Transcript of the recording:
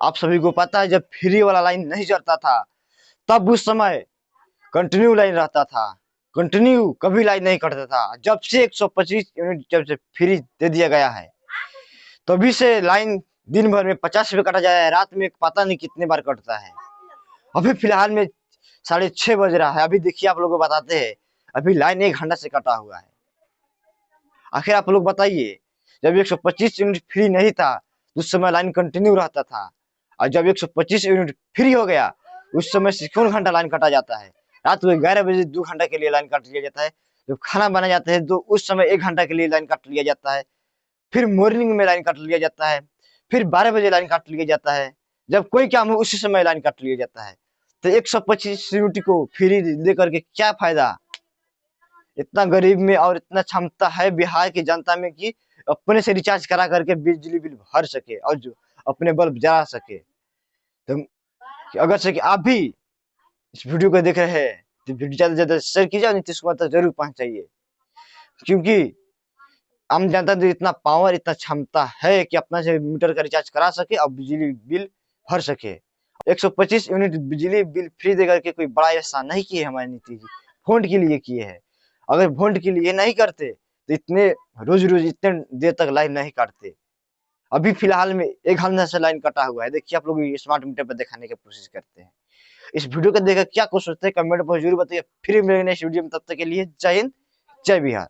आप सभी को पता है, जब फ्री वाला लाइन नहीं चलता था तब उस समय कंटिन्यू लाइन रहता था, कंटिन्यू कभी लाइन नहीं कटता था। जब से 125 यूनिट जब से फ्री दे दिया गया है तभी से लाइन दिन भर में 50 रुपये कटा जाता है, रात में पता नहीं कितने बार कटता है। अभी फिलहाल में 6:30 बज रहा है, अभी देखिए आप लोगों को बताते हैं, अभी लाइन 1 घंटा से कटा हुआ है। आखिर आप लोग बताइए, जब 125 यूनिट फ्री नहीं था तो उस समय लाइन कंटिन्यू रहता था, और जब 125 यूनिट फ्री हो गया उस समय से कौन घंटा लाइन काटा जाता है? रात को 11 बजे 2 घंटा के लिए लाइन काट लिया जाता है। जब खाना बना जाता है तो उस समय 1 घंटा के लिए लाइन काट लिया जाता है। फिर मॉर्निंग में लाइन काट लिया जाता है, फिर 12 बजे लाइन काट लिया जाता है। जब कोई काम हो उसी समय लाइन काट लिया जाता है। तो 125 यूनिट को फ्री दे करके क्या फायदा? इतना गरीब में और इतना क्षमता है बिहार की जनता में कि अपने से रिचार्ज करा करके बिजली बिल भर सके और जो अपने बल्ब जला सके। तो अगर से कि आप भी इस वीडियो को देख रहे हैं तो वीडियो ज्यादा से ज्यादा शेयर कीजिए और नीतीश कुमार तक जरूर पहुंचाइए, क्योंकि आम जनता तो इतना पावर, इतना क्षमता है कि अपना से मीटर का रिचार्ज करा सके और बिजली बिल भर सके। 125 यूनिट बिजली बिल फ्री देकर के कोई बड़ा एहसान नहीं किए हमारे नीतीश जी, वोट के लिए किए हैं। अगर वोट के लिए नहीं करते तो इतने रोज रोज इतने देर तक लाइन नहीं काटते। अभी फिलहाल में 1 घंटा से लाइन कटा हुआ है, देखिए आप लोग स्मार्ट मीटर पर दिखाने की कोशिश करते हैं। इस वीडियो को देखकर क्या कुछ सोचते हैं कमेंट पर जरूर बताइए। फिर मिलेंगे नेक्स्ट वीडियो में, तब तक के लिए जय हिंद, जय बिहार।